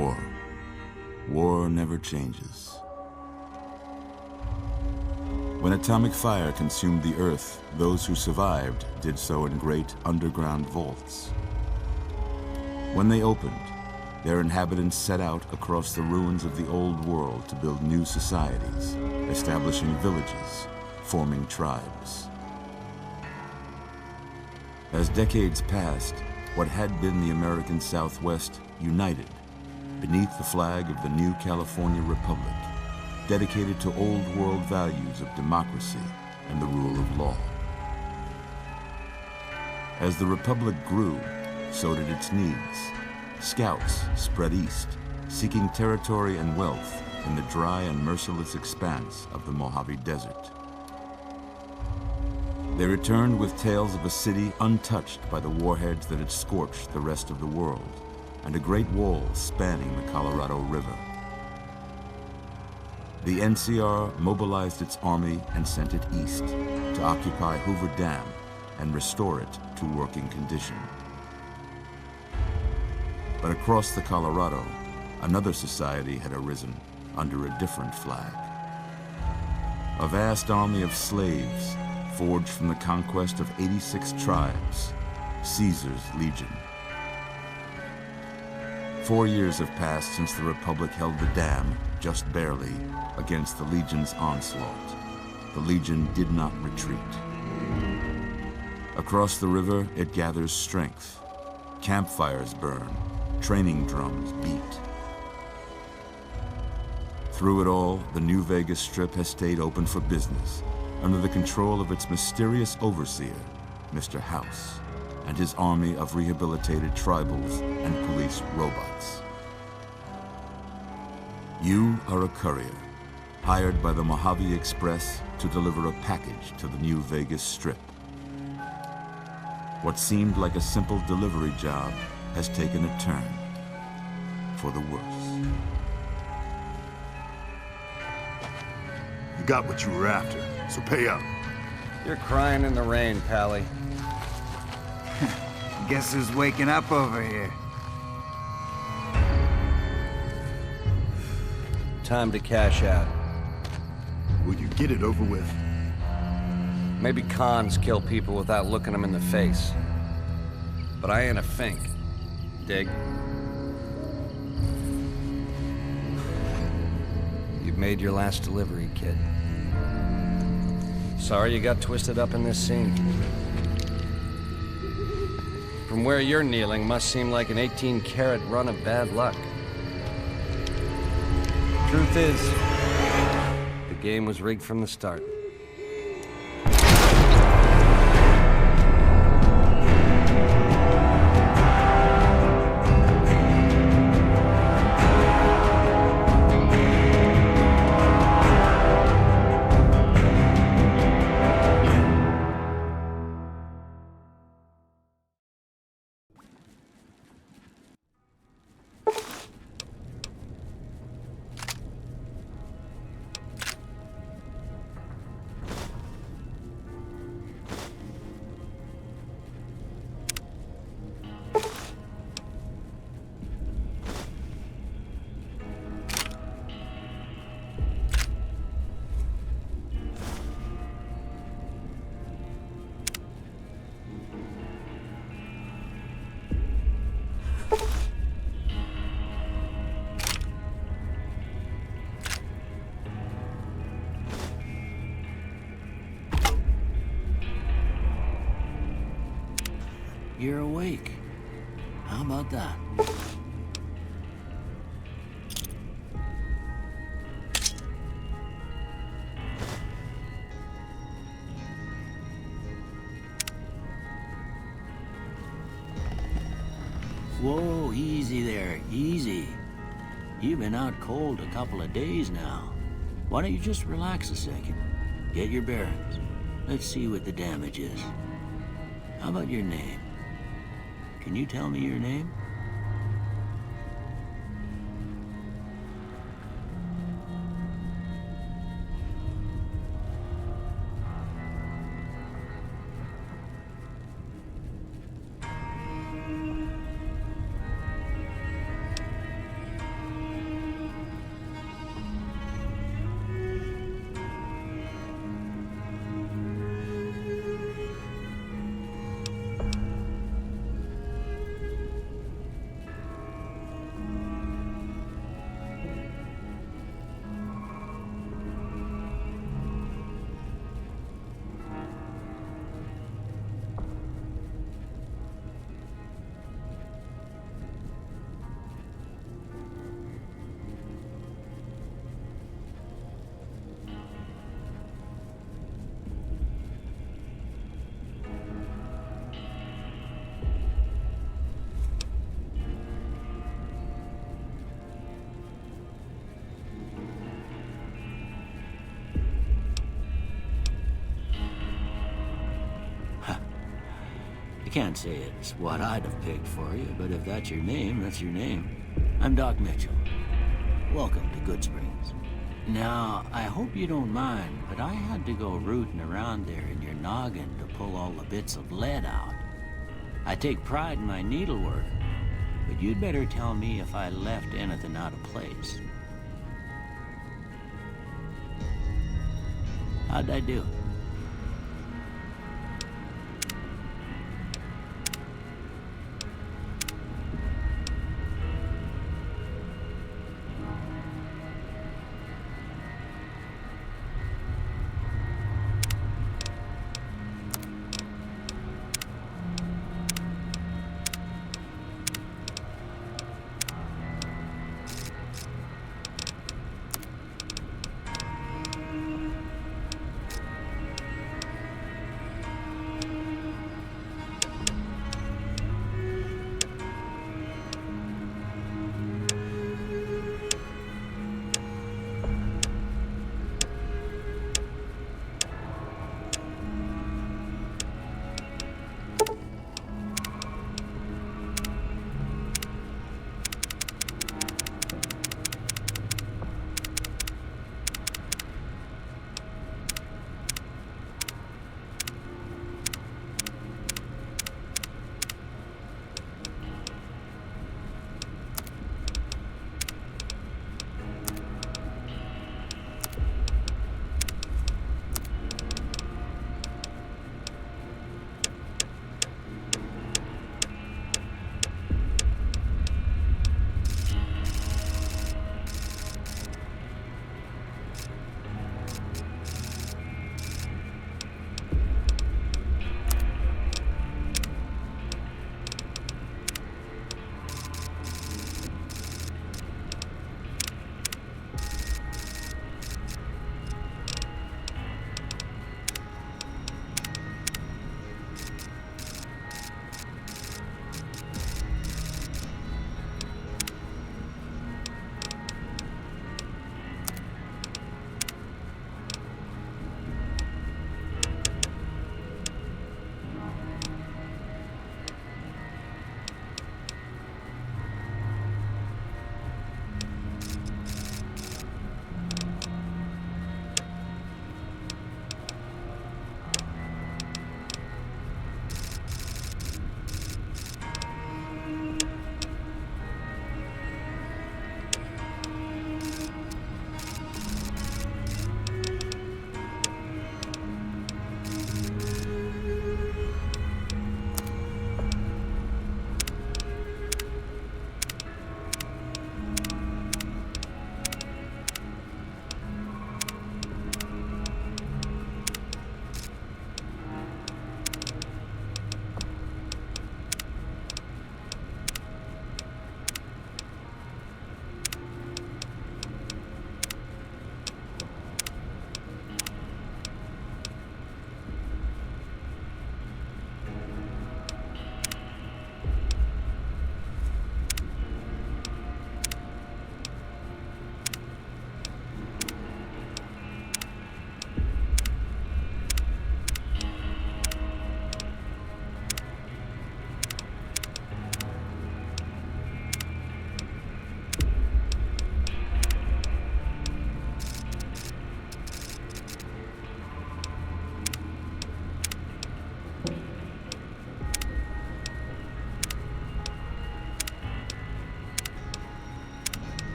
war. War never changes. When atomic fire consumed the Earth, those who survived did so in great underground vaults. When they opened, their inhabitants set out across the ruins of the old world to build new societies, establishing villages, forming tribes. As decades passed, what had been the American Southwest united beneath the flag of the new California Republic, dedicated to old world values of democracy and the rule of law. As the Republic grew, so did its needs. Scouts spread east, seeking territory and wealth in the dry and merciless expanse of the Mojave Desert. They returned with tales of a city untouched by the warheads that had scorched the rest of the world, and a great wall spanning the Colorado River. The NCR mobilized its army and sent it east to occupy Hoover Dam and restore it to working condition. But across the Colorado, another society had arisen under a different flag. A vast army of slaves forged from the conquest of 86 tribes, Caesar's Legion. 4 years have passed since the Republic held the dam, just barely, against the Legion's onslaught. The Legion did not retreat. Across the river, it gathers strength. Campfires burn, training drums beat. Through it all, the New Vegas Strip has stayed open for business, under the control of its mysterious overseer, Mr. House, and his army of rehabilitated tribals and police robots. You are a courier, hired by the Mojave Express to deliver a package to the New Vegas Strip. What seemed like a simple delivery job has taken a turn for the worse. You got what you were after, so pay up. You're crying in the rain, Pally. Guess who's waking up over here? Time to cash out. Will you get it over with? Maybe cons kill people without looking them in the face. But I ain't a fink. Dig? You've made your last delivery, kid. Sorry you got twisted up in this scene. From where you're kneeling must seem like an 18-carat run of bad luck. Truth is, the game was rigged from the start. You're awake. How about that? Whoa, easy there, easy. You've been out cold a couple of days now. Why don't you just relax a second? Get your bearings. Let's see what the damage is. How about your name? Can you tell me your name? can't say it's what I'd have picked for you, but if that's your name, that's your name. I'm Doc Mitchell. Welcome to Goodsprings. Now, I hope you don't mind, but I had to go rooting around there in your noggin to pull all the bits of lead out. I take pride in my needlework, but you'd better tell me if I left anything out of place. How'd I do?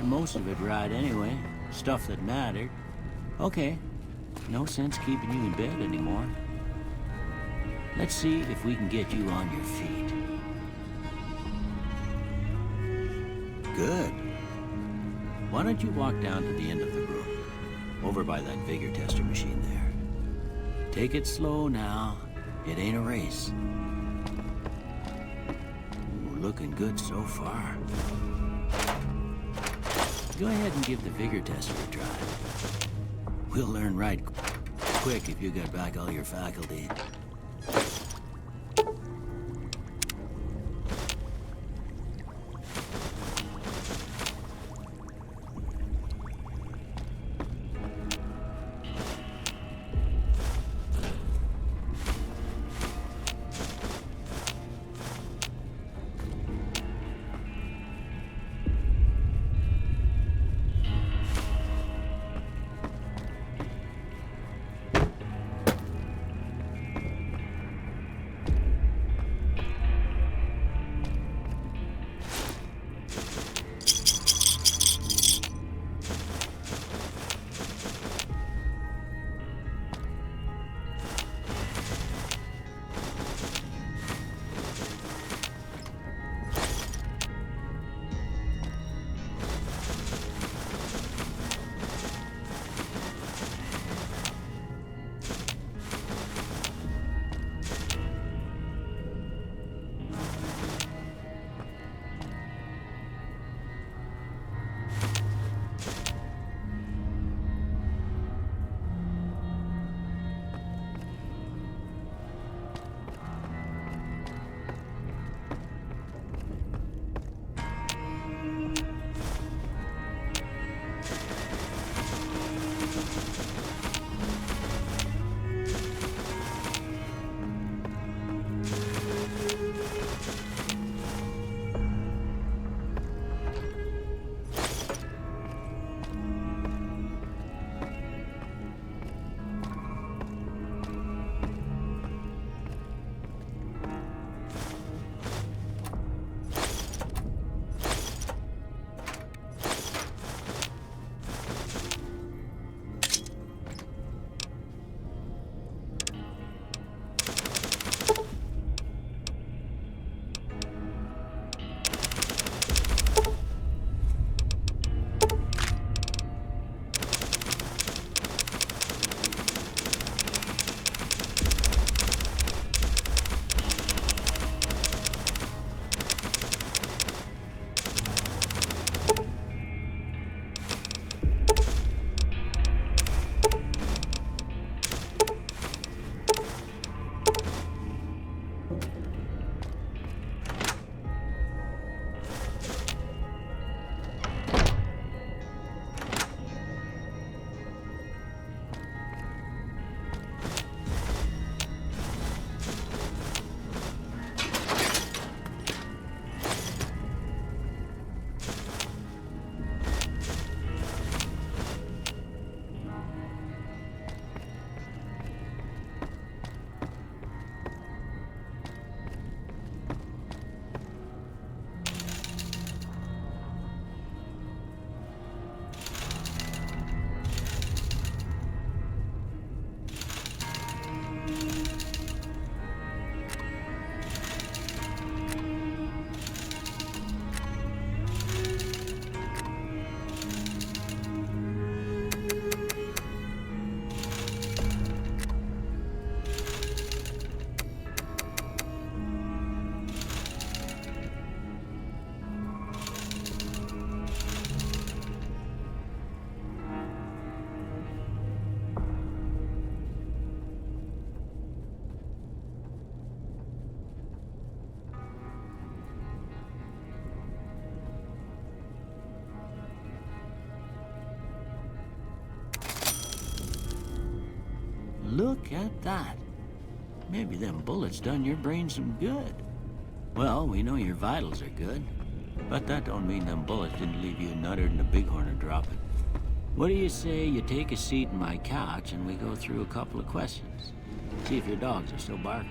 Most of it right anyway. Stuff that mattered. Okay. No sense keeping you in bed anymore. Let's see if we can get you on your feet. Good. Why don't you walk down to the end of the room? Over by that vigor tester machine there. Take it slow now. It ain't a race. looking good so far. Go ahead and give the vigor tester a try. We'll learn right quick if you get back all your faculty. Look at that. Maybe them bullets done your brain some good. Well, we know your vitals are good, but that don't mean them bullets didn't leave you nuttered and a bighorn are dropping. What do you say you take a seat in my couch and we go through a couple of questions? See if your dogs are still barking.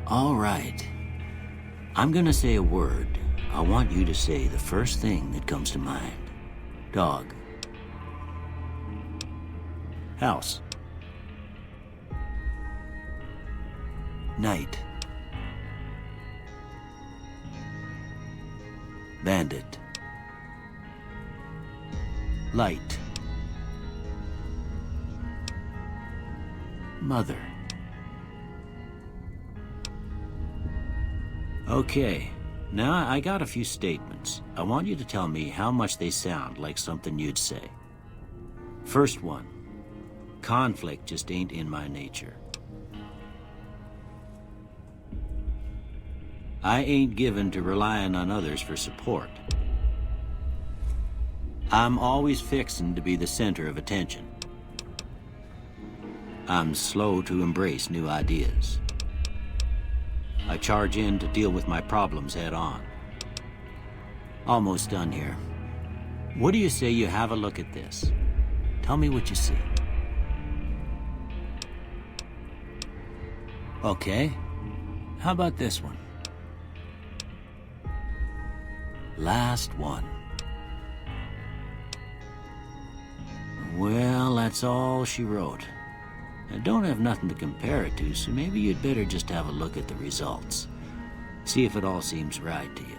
All right. I'm gonna say a word. I want you to say the first thing that comes to mind. Dog. House. Night. Bandit. Light. Mother. Okay, now I got a few statements. I want you to tell me how much they sound like something you'd say. First one, conflict just ain't in my nature. I ain't given to relying on others for support. I'm always fixin' to be the center of attention. I'm slow to embrace new ideas. I charge in to deal with my problems head on. Almost done here. What do you say you have a look at this? Tell me what you see. Okay. How about this one? Last one. Well, that's all she wrote. I don't have nothing to compare it to, so maybe you'd better just have a look at the results. See if it all seems right to you.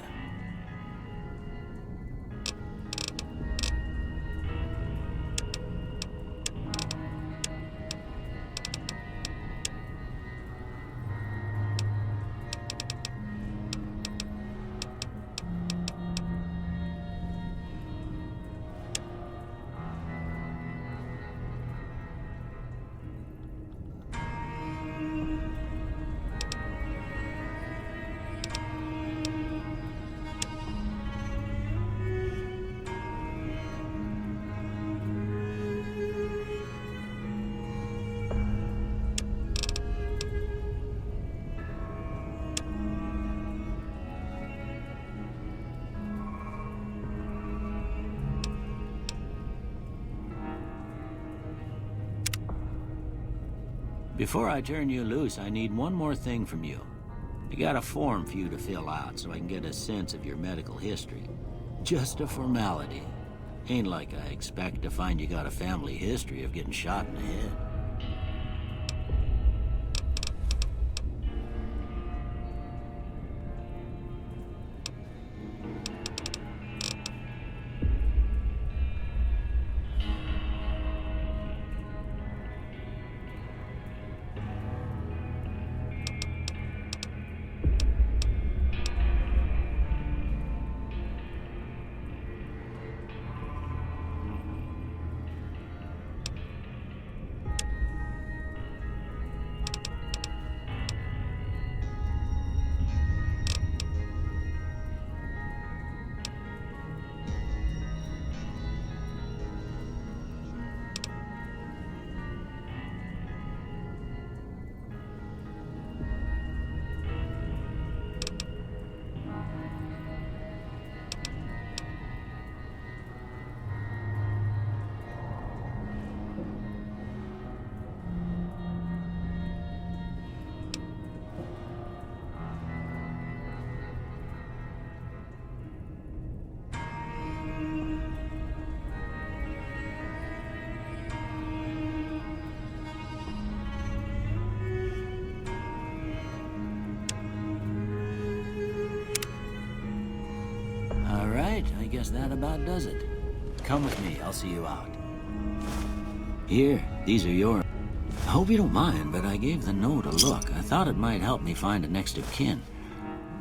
Before I turn you loose, I need one more thing from you. I got a form for you to fill out so I can get a sense of your medical history. Just a formality. Ain't like I expect to find you got a family history of getting shot in the head. I guess that about does it. Come with me, I'll see you out. Here, these are yours. I hope you don't mind, but I gave the note a look. I thought it might help me find a next of kin.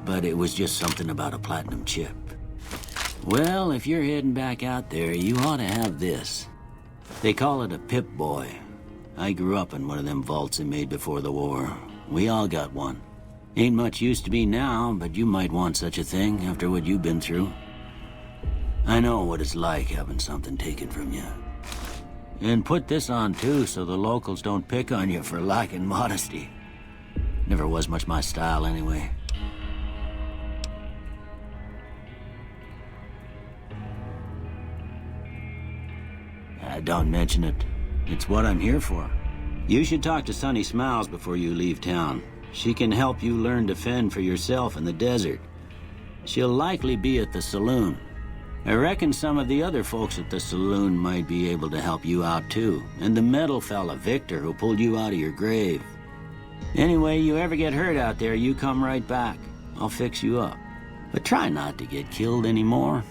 But it was just something about a platinum chip. Well, if you're heading back out there, you ought to have this. They call it a Pip-Boy. I grew up in one of them vaults they made before the war. We all got one. Ain't much use to be now, but you might want such a thing after what you've been through. I know what it's like having something taken from you. And put this on too, so the locals don't pick on you for lacking modesty. Never was much my style anyway. Don't mention it. It's what I'm here for. You should talk to Sunny Smiles before you leave town. She can help you learn to fend for yourself in the desert. She'll likely be at the saloon. I reckon some of the other folks at the saloon might be able to help you out too. And the metal fella, Victor, who pulled you out of your grave. Anyway, you ever get hurt out there, you come right back. I'll fix you up. But try not to get killed anymore.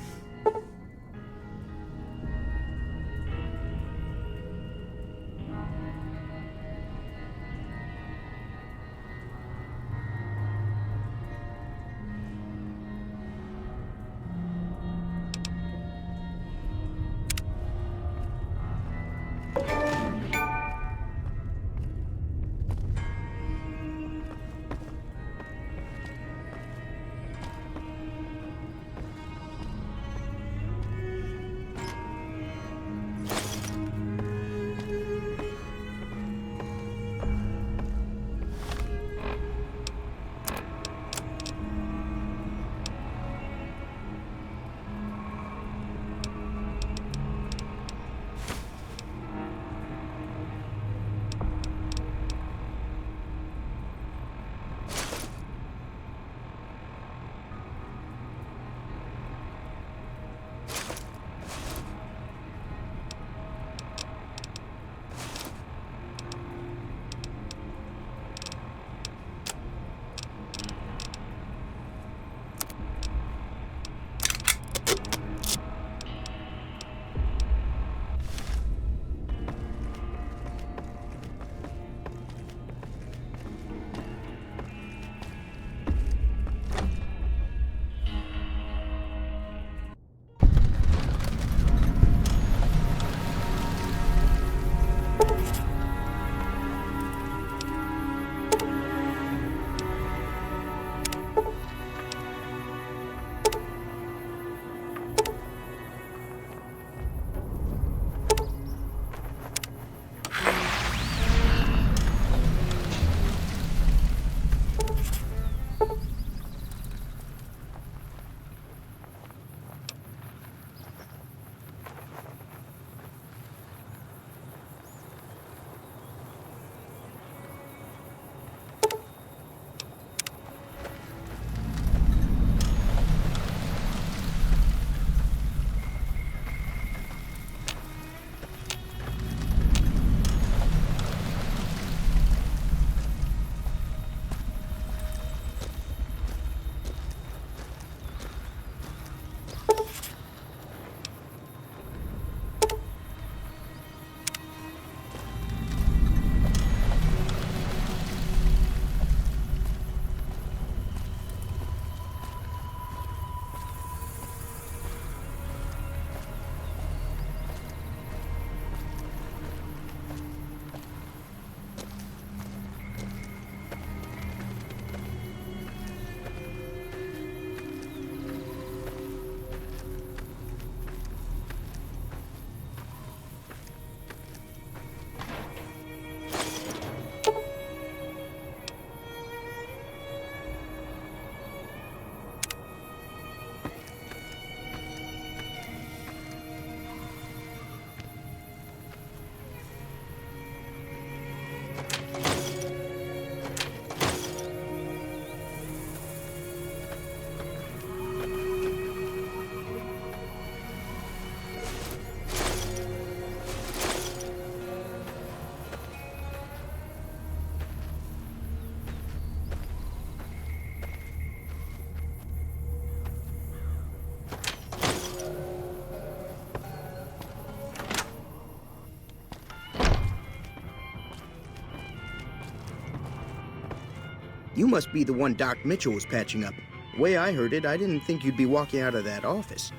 You must be the one Doc Mitchell was patching up. The way I heard it, I didn't think you'd be walking out of that office.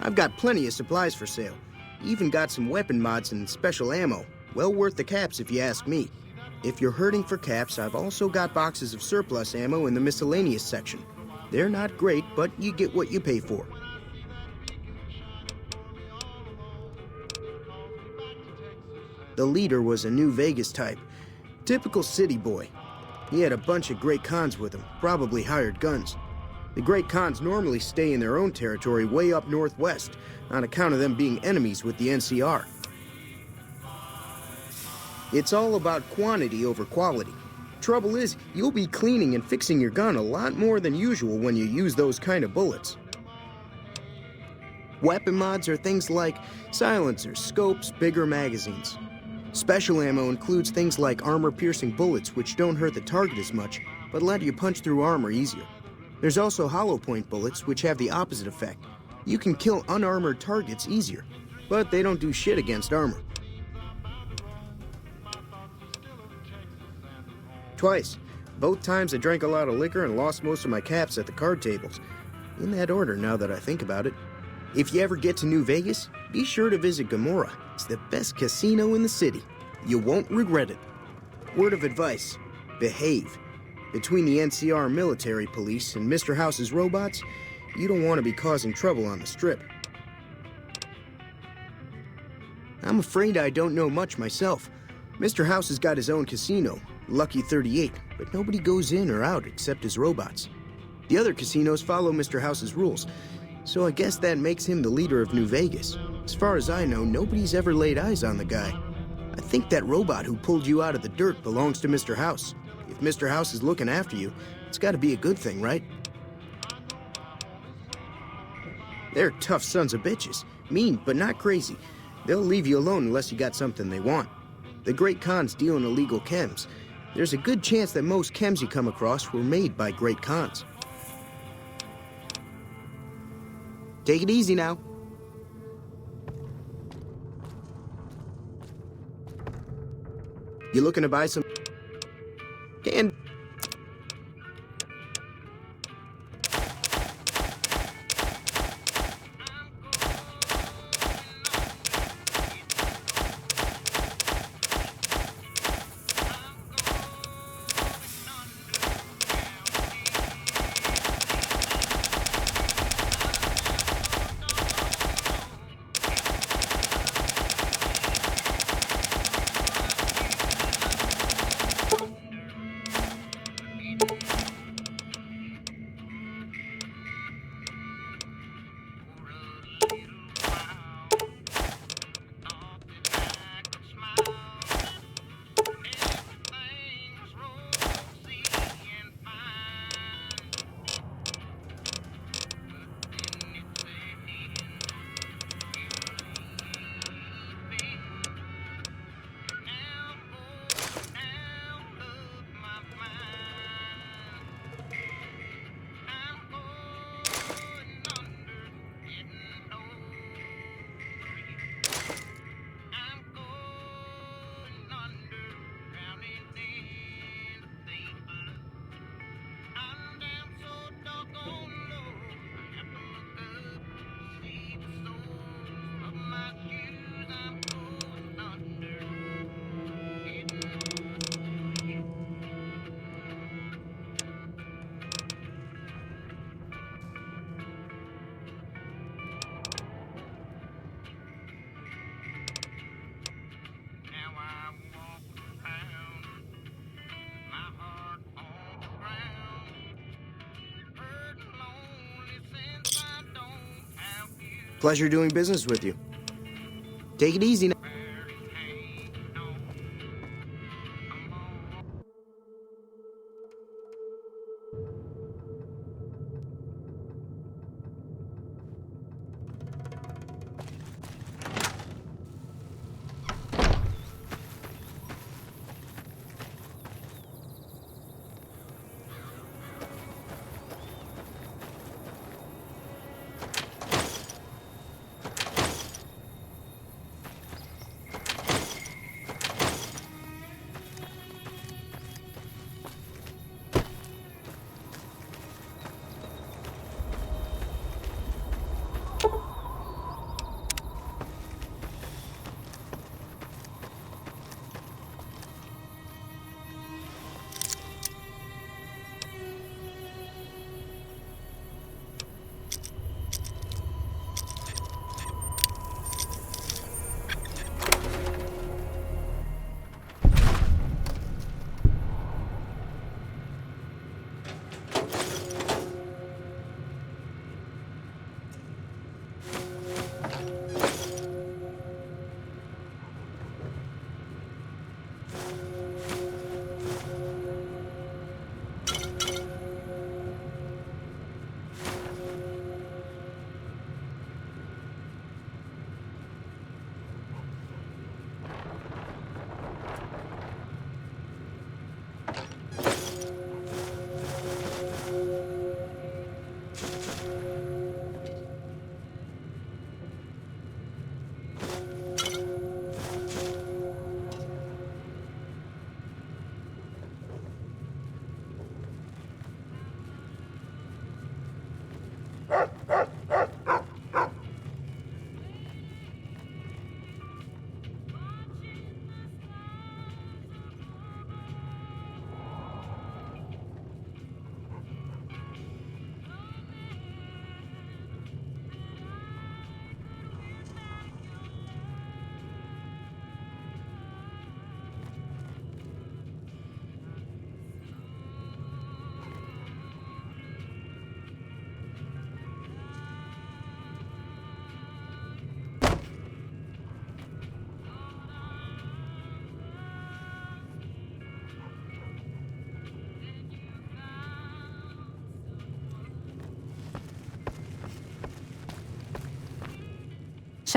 I've got plenty of supplies for sale. Even got some weapon mods and special ammo. Well worth the caps if you ask me. If you're hurting for caps, I've also got boxes of surplus ammo in the miscellaneous section. They're not great, but you get what you pay for. The leader was a New Vegas type. Typical city boy. He had a bunch of Great Khans with him, probably hired guns. The Great Khans normally stay in their own territory way up northwest, on account of them being enemies with the NCR. It's all about quantity over quality. Trouble is, you'll be cleaning and fixing your gun a lot more than usual when you use those kind of bullets. Weapon mods are things like silencers, scopes, bigger magazines. Special ammo includes things like armor-piercing bullets, which don't hurt the target as much, but let you punch through armor easier. There's also hollow point bullets, which have the opposite effect. You can kill unarmored targets easier, but they don't do shit against armor. Twice. Both times I drank a lot of liquor and lost most of my caps at the card tables. In that order, now that I think about it. If you ever get to New Vegas, be sure to visit Gomorrah. It's the best casino in the city. You won't regret it. Word of advice, behave. Between the NCR military police and Mr. House's robots, you don't want to be causing trouble on the Strip. I'm afraid I don't know much myself. Mr. House has got his own casino, Lucky 38, but nobody goes in or out except his robots. The other casinos follow Mr. House's rules, so I guess that makes him the leader of New Vegas. As far as I know, nobody's ever laid eyes on the guy. I think that robot who pulled you out of the dirt belongs to Mr. House. If Mr. House is looking after you, it's got to be a good thing, right? They're tough sons of bitches. Mean, but not crazy. They'll leave you alone unless you got something they want. The Great Khans deal in illegal chems. There's a good chance that most chems you come across were made by Great Khans. Take it easy now. You looking to buy some... And... Pleasure doing business with you. Take it easy now.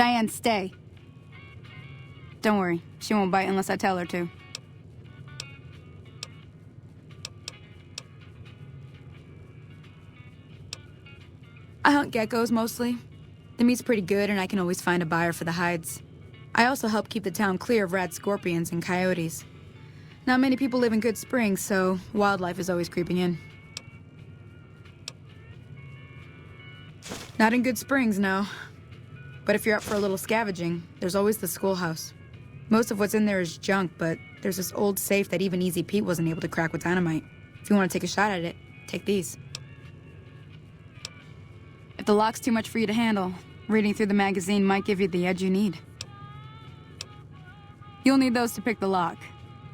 Cheyenne, stay. Don't worry, she won't bite unless I tell her to. I hunt geckos mostly. The meat's pretty good and I can always find a buyer for the hides. I also help keep the town clear of rat scorpions and coyotes. Not many people live in Good Springs, so wildlife is always creeping in. Not in Good Springs, no. But if you're up for a little scavenging, there's always the schoolhouse. Most of what's in there is junk, but there's this old safe that even Easy Pete wasn't able to crack with dynamite. If you want to take a shot at it, take these. If the lock's too much for you to handle, reading through the magazine might give you the edge you need. You'll need those to pick the lock.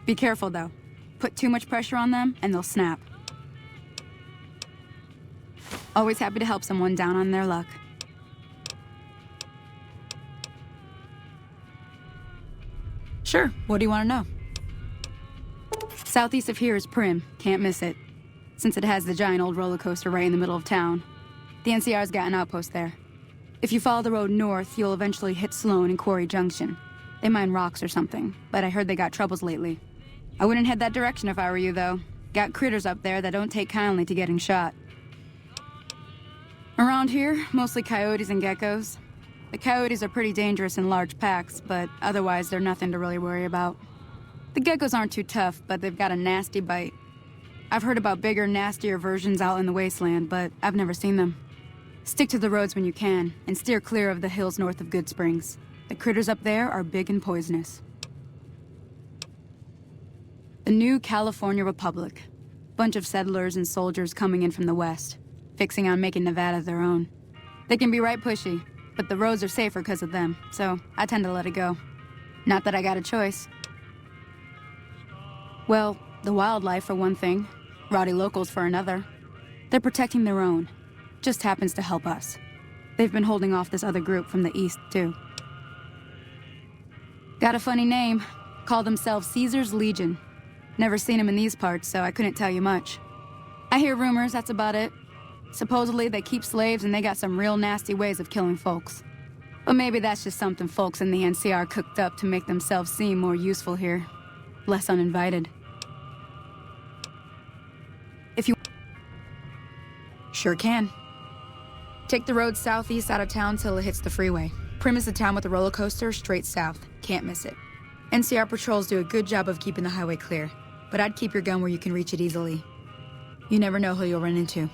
Be careful, though. Put too much pressure on them, and they'll snap. Always happy to help someone down on their luck. Sure, what do you want to know? Southeast of here is Primm. Can't miss it. Since it has the giant old roller coaster right in the middle of town. The NCR's got an outpost there. If you follow the road north, you'll eventually hit Sloan and Quarry Junction. They mine rocks or something, but I heard they got troubles lately. I wouldn't head that direction if I were you, though. Got critters up there that don't take kindly to getting shot. Around here, mostly coyotes and geckos. The coyotes are pretty dangerous in large packs, but otherwise they're nothing to really worry about. The geckos aren't too tough, but they've got a nasty bite. I've heard about bigger, nastier versions out in the wasteland, but I've never seen them. Stick to the roads when you can, and steer clear of the hills north of Good Springs. The critters up there are big and poisonous. The new California Republic. Bunch of settlers and soldiers coming in from the west, fixing on making Nevada their own. They can be right pushy, but the roads are safer because of them, so I tend to let it go. Not that I got a choice. Well, the wildlife for one thing, rowdy locals for another. They're protecting their own. Just happens to help us. They've been holding off this other group from the east, too. Got a funny name. Call themselves Caesar's Legion. Never seen them in these parts, so I couldn't tell you much. I hear rumors, that's about it. Supposedly they keep slaves and they got some real nasty ways of killing folks. But maybe that's just something folks in the NCR cooked up to make themselves seem more useful here. Less uninvited. If you... Sure can. Take the road southeast out of town till it hits the freeway. Primm is the town with the roller coaster straight south. Can't miss it. NCR patrols do a good job of keeping the highway clear, but I'd keep your gun where you can reach it easily. You never know who you'll run into.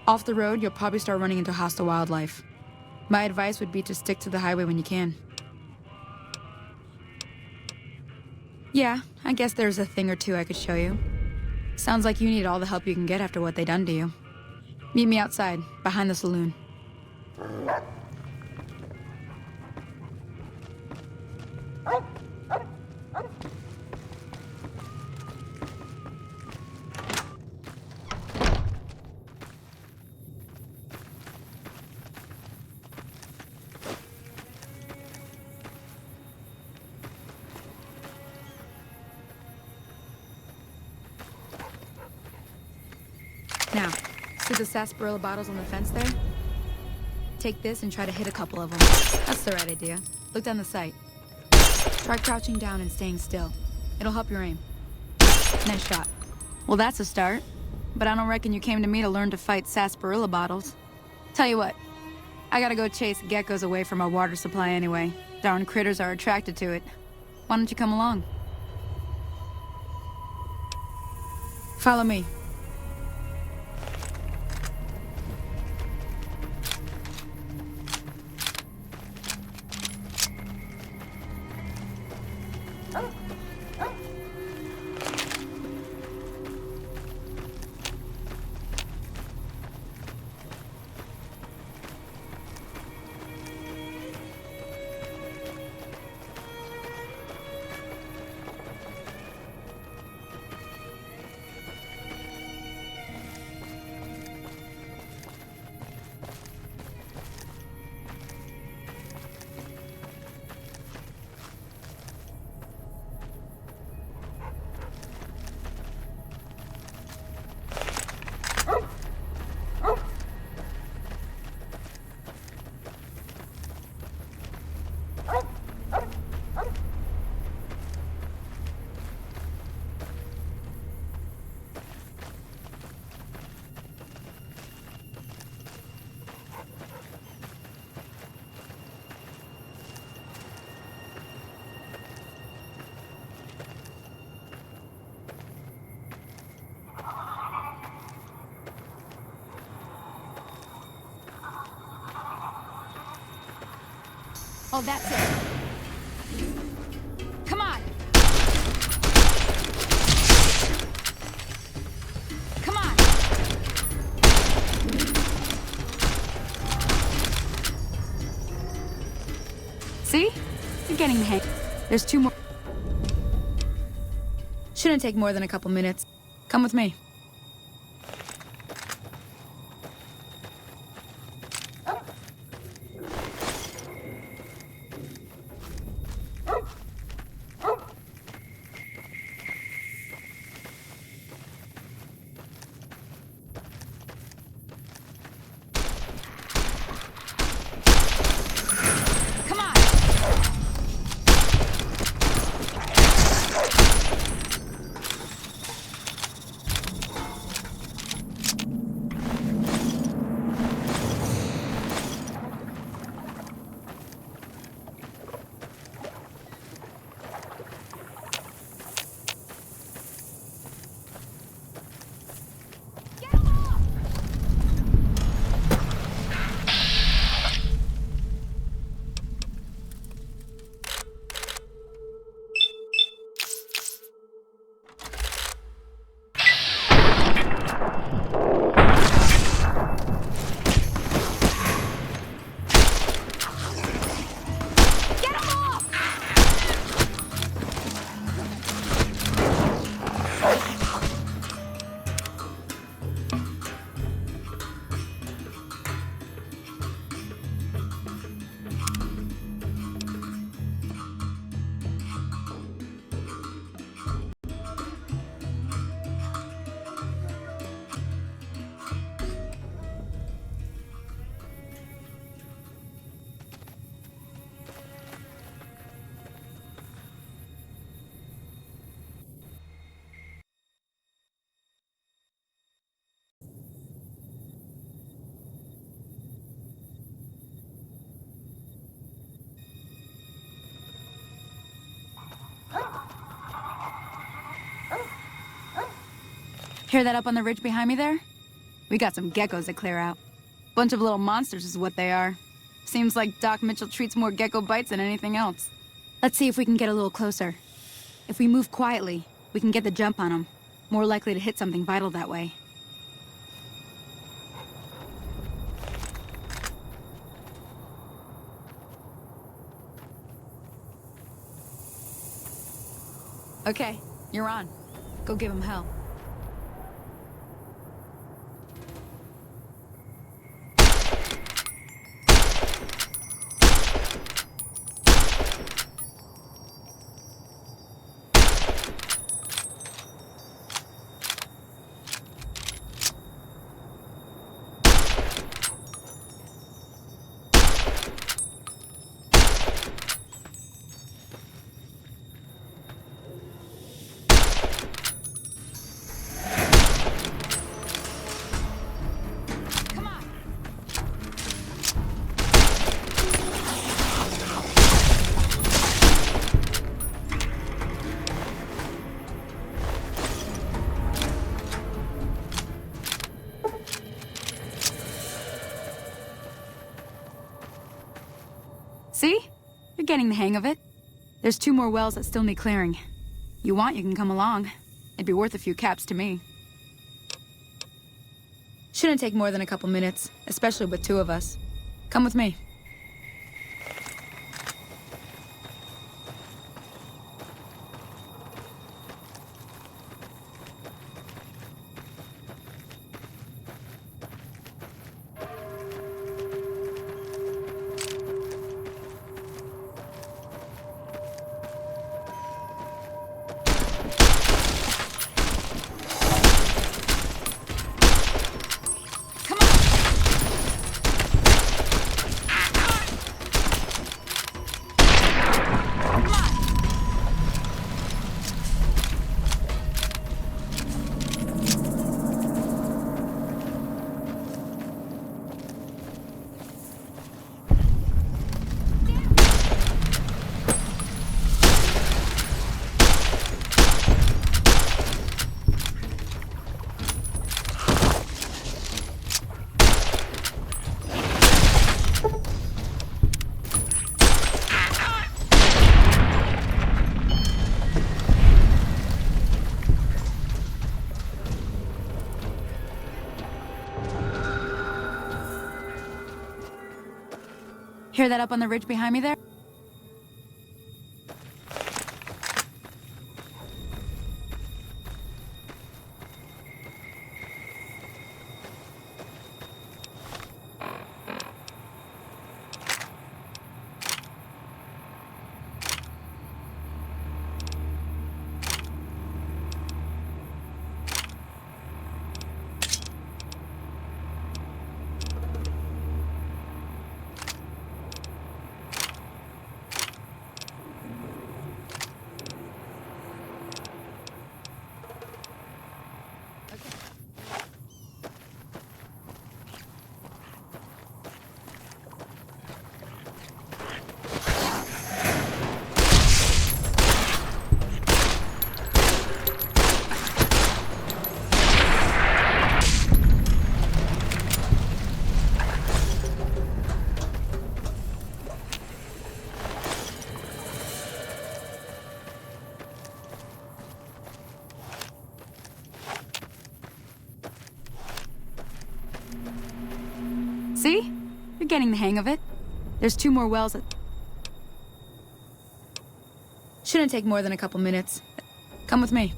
Off the road, you'll probably start running into hostile wildlife. My advice would be to stick to the highway when you can. Yeah, I guess there's a thing or two I could show you. Sounds like you need all the help you can get after what they done to you. Meet me outside, behind the saloon. Now, see the sarsaparilla bottles on the fence there? Take this and try to hit a couple of them. That's the right idea. Look down the sight. Try crouching down and staying still. It'll help your aim. Nice shot. Well, that's a start. But I don't reckon you came to me to learn to fight sarsaparilla bottles. Tell you what, I gotta go chase geckos away from our water supply anyway. Darn critters are attracted to it. Why don't you come along? Follow me. Oh, that's it. Come on. Come on. See? You're getting the hang. There's 2 more. Shouldn't take more than a couple minutes. Come with me. Come on. Get him off! Get him off! Hear that up on the ridge behind me there? We got some geckos to clear out. Bunch of little monsters is what they are. Seems like Doc Mitchell treats more gecko bites than anything else. Let's see if we can get a little closer. If we move quietly, we can get the jump on them. More likely to hit something vital that way. Okay, you're on. Go give him hell. Come on. See? You're getting the hang of it. There's 2 more wells that still need clearing. You want, you can come along. It'd be worth a few caps to me. Shouldn't take more than a couple minutes, especially with 2 of us. Come with me. Come on. Hear that up on the ridge behind me there? See? You're getting the hang of it. There's 2 more wells that... Shouldn't take more than a couple minutes. Come with me.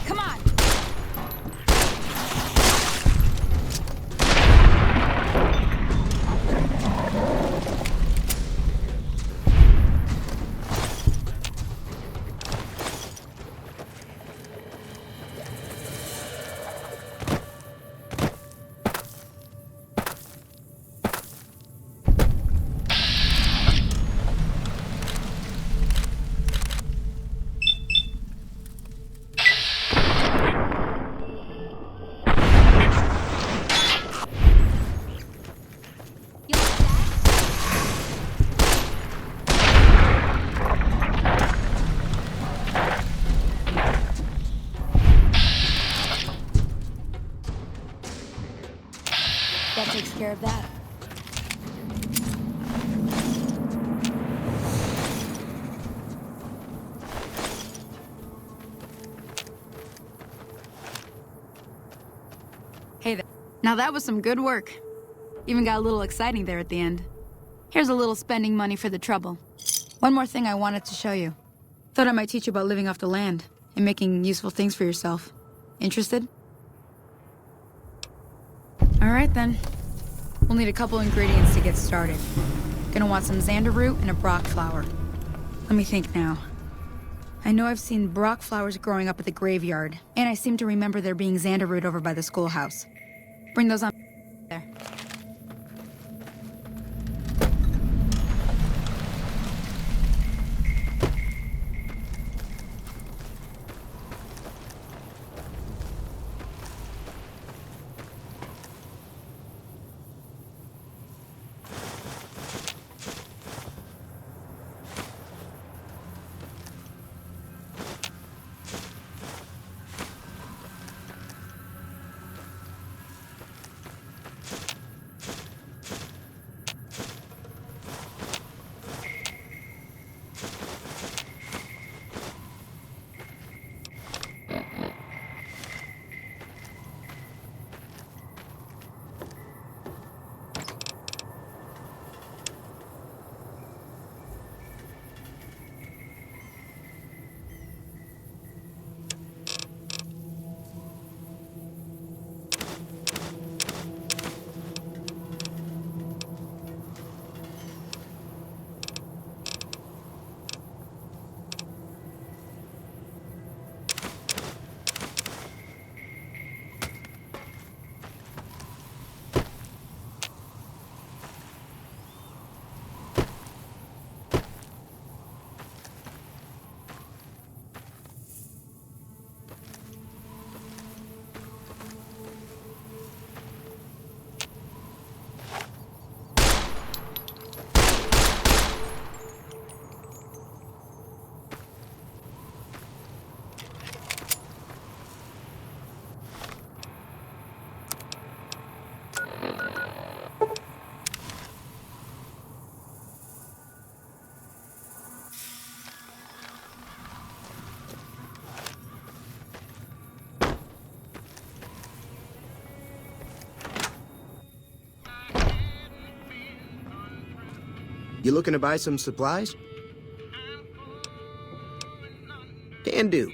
Come on! That takes care of that. Hey there. Now that was some good work. Even got a little exciting there at the end. Here's a little spending money for the trouble. One more thing I wanted to show you. Thought I might teach you about living off the land and making useful things for yourself. Interested? Alright then. We'll need a couple ingredients to get started. Gonna want some xander root and a brock flower. Let me think now. I know I've seen brock flowers growing up at the graveyard, and I seem to remember there being xander root over by the schoolhouse. Bring those on there. You looking to buy some supplies? Can do.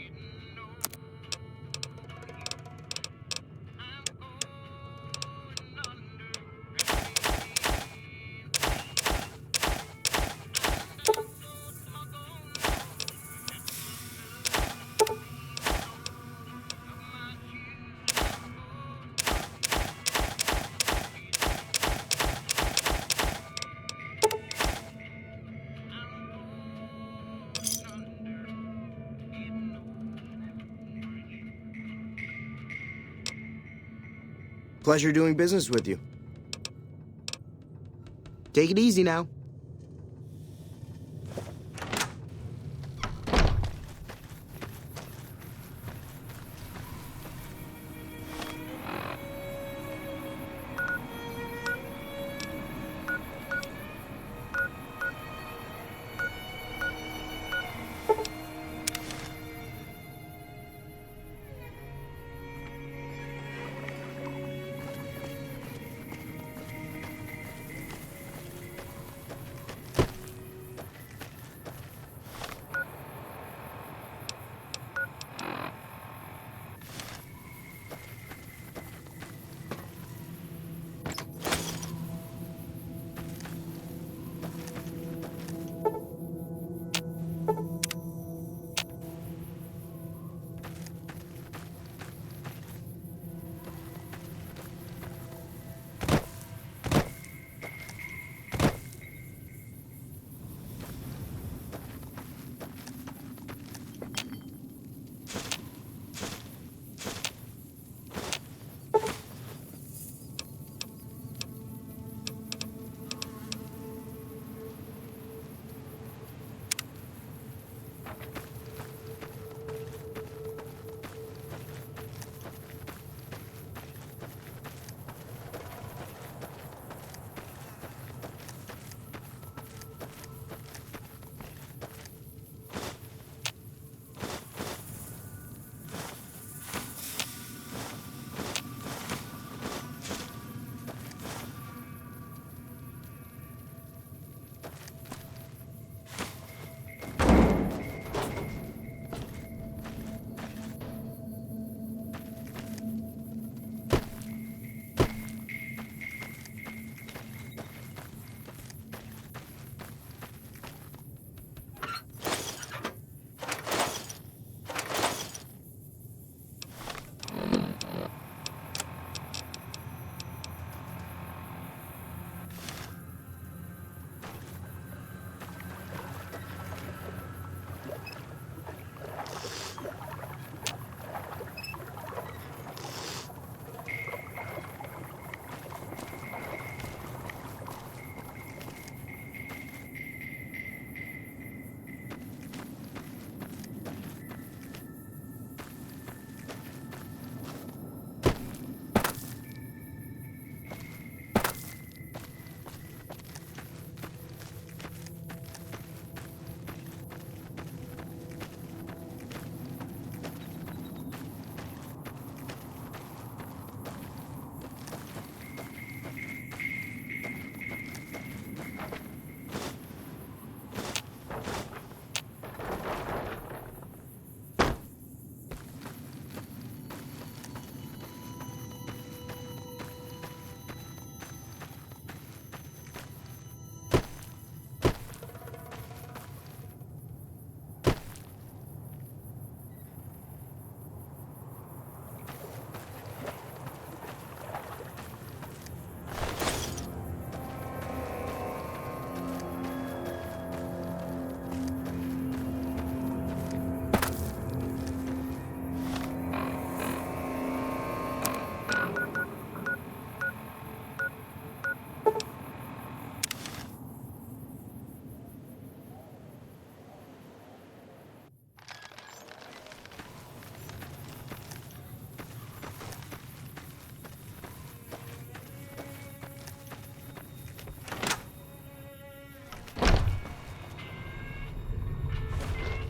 Pleasure doing business with you. Take it easy now.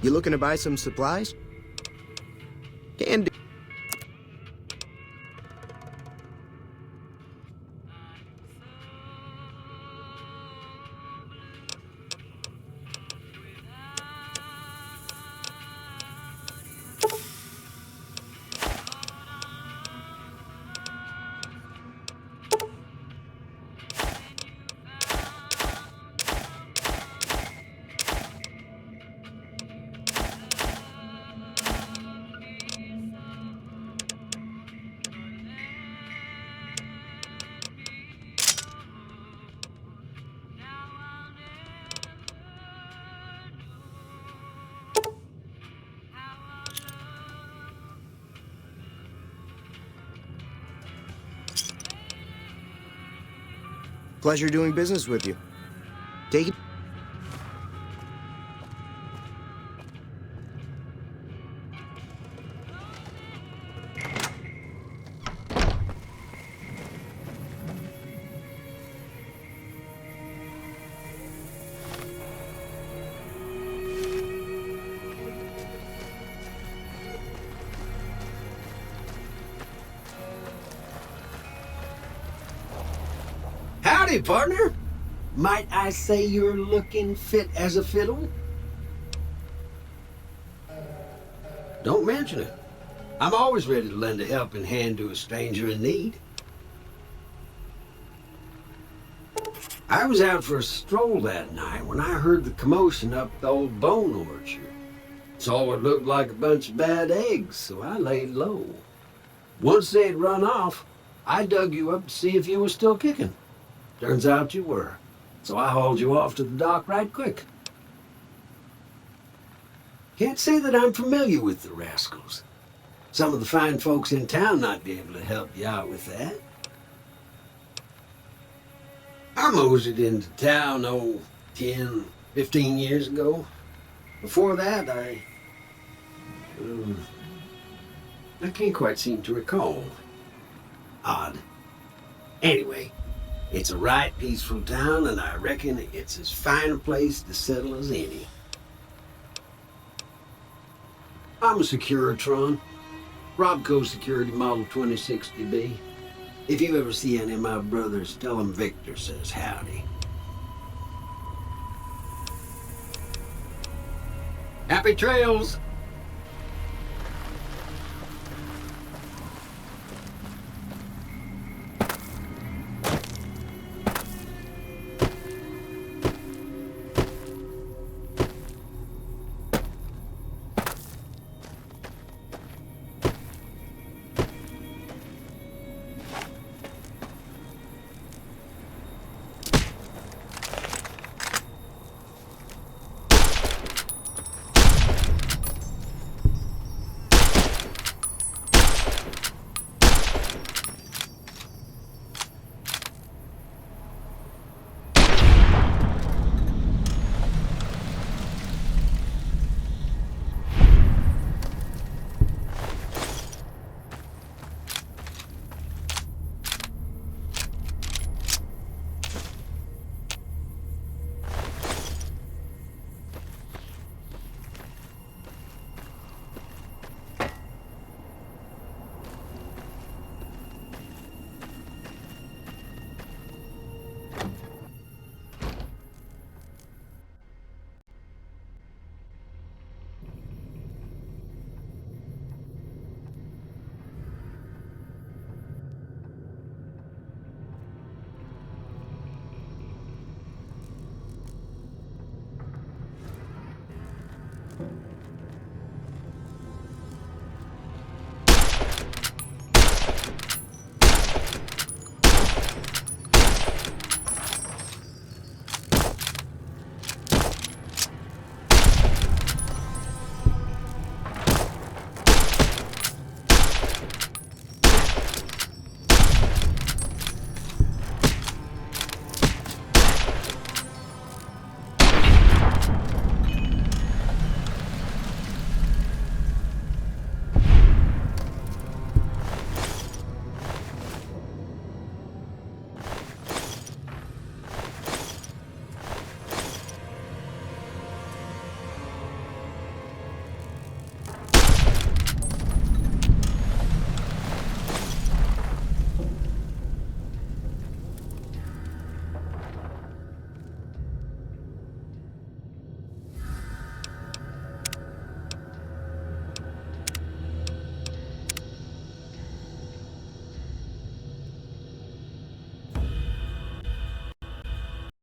You looking to buy some supplies? Can do. Pleasure doing business with you. Take it. Howdy, partner. Might I say you're looking fit as a fiddle? Don't mention it. I'm always ready to lend a helping hand to a stranger in need. I was out for a stroll that night when I heard the commotion up the old bone orchard. Saw what looked like a bunch of bad eggs, so I laid low. Once they'd run off, I dug you up to see if you were still kicking. Turns out you were, so I hauled you off to the dock right quick. Can't say that I'm familiar with the rascals. Some of the fine folks in town might be able to help you out with that. I moseyed into town, 10, 15 years ago. Before that, I can't quite seem to recall. Odd. Anyway, it's a right peaceful town, and I reckon it's as fine a place to settle as any. I'm a Securitron. Robco Security Model 2060B. If you ever see any of my brothers, tell them Victor says howdy. Happy trails!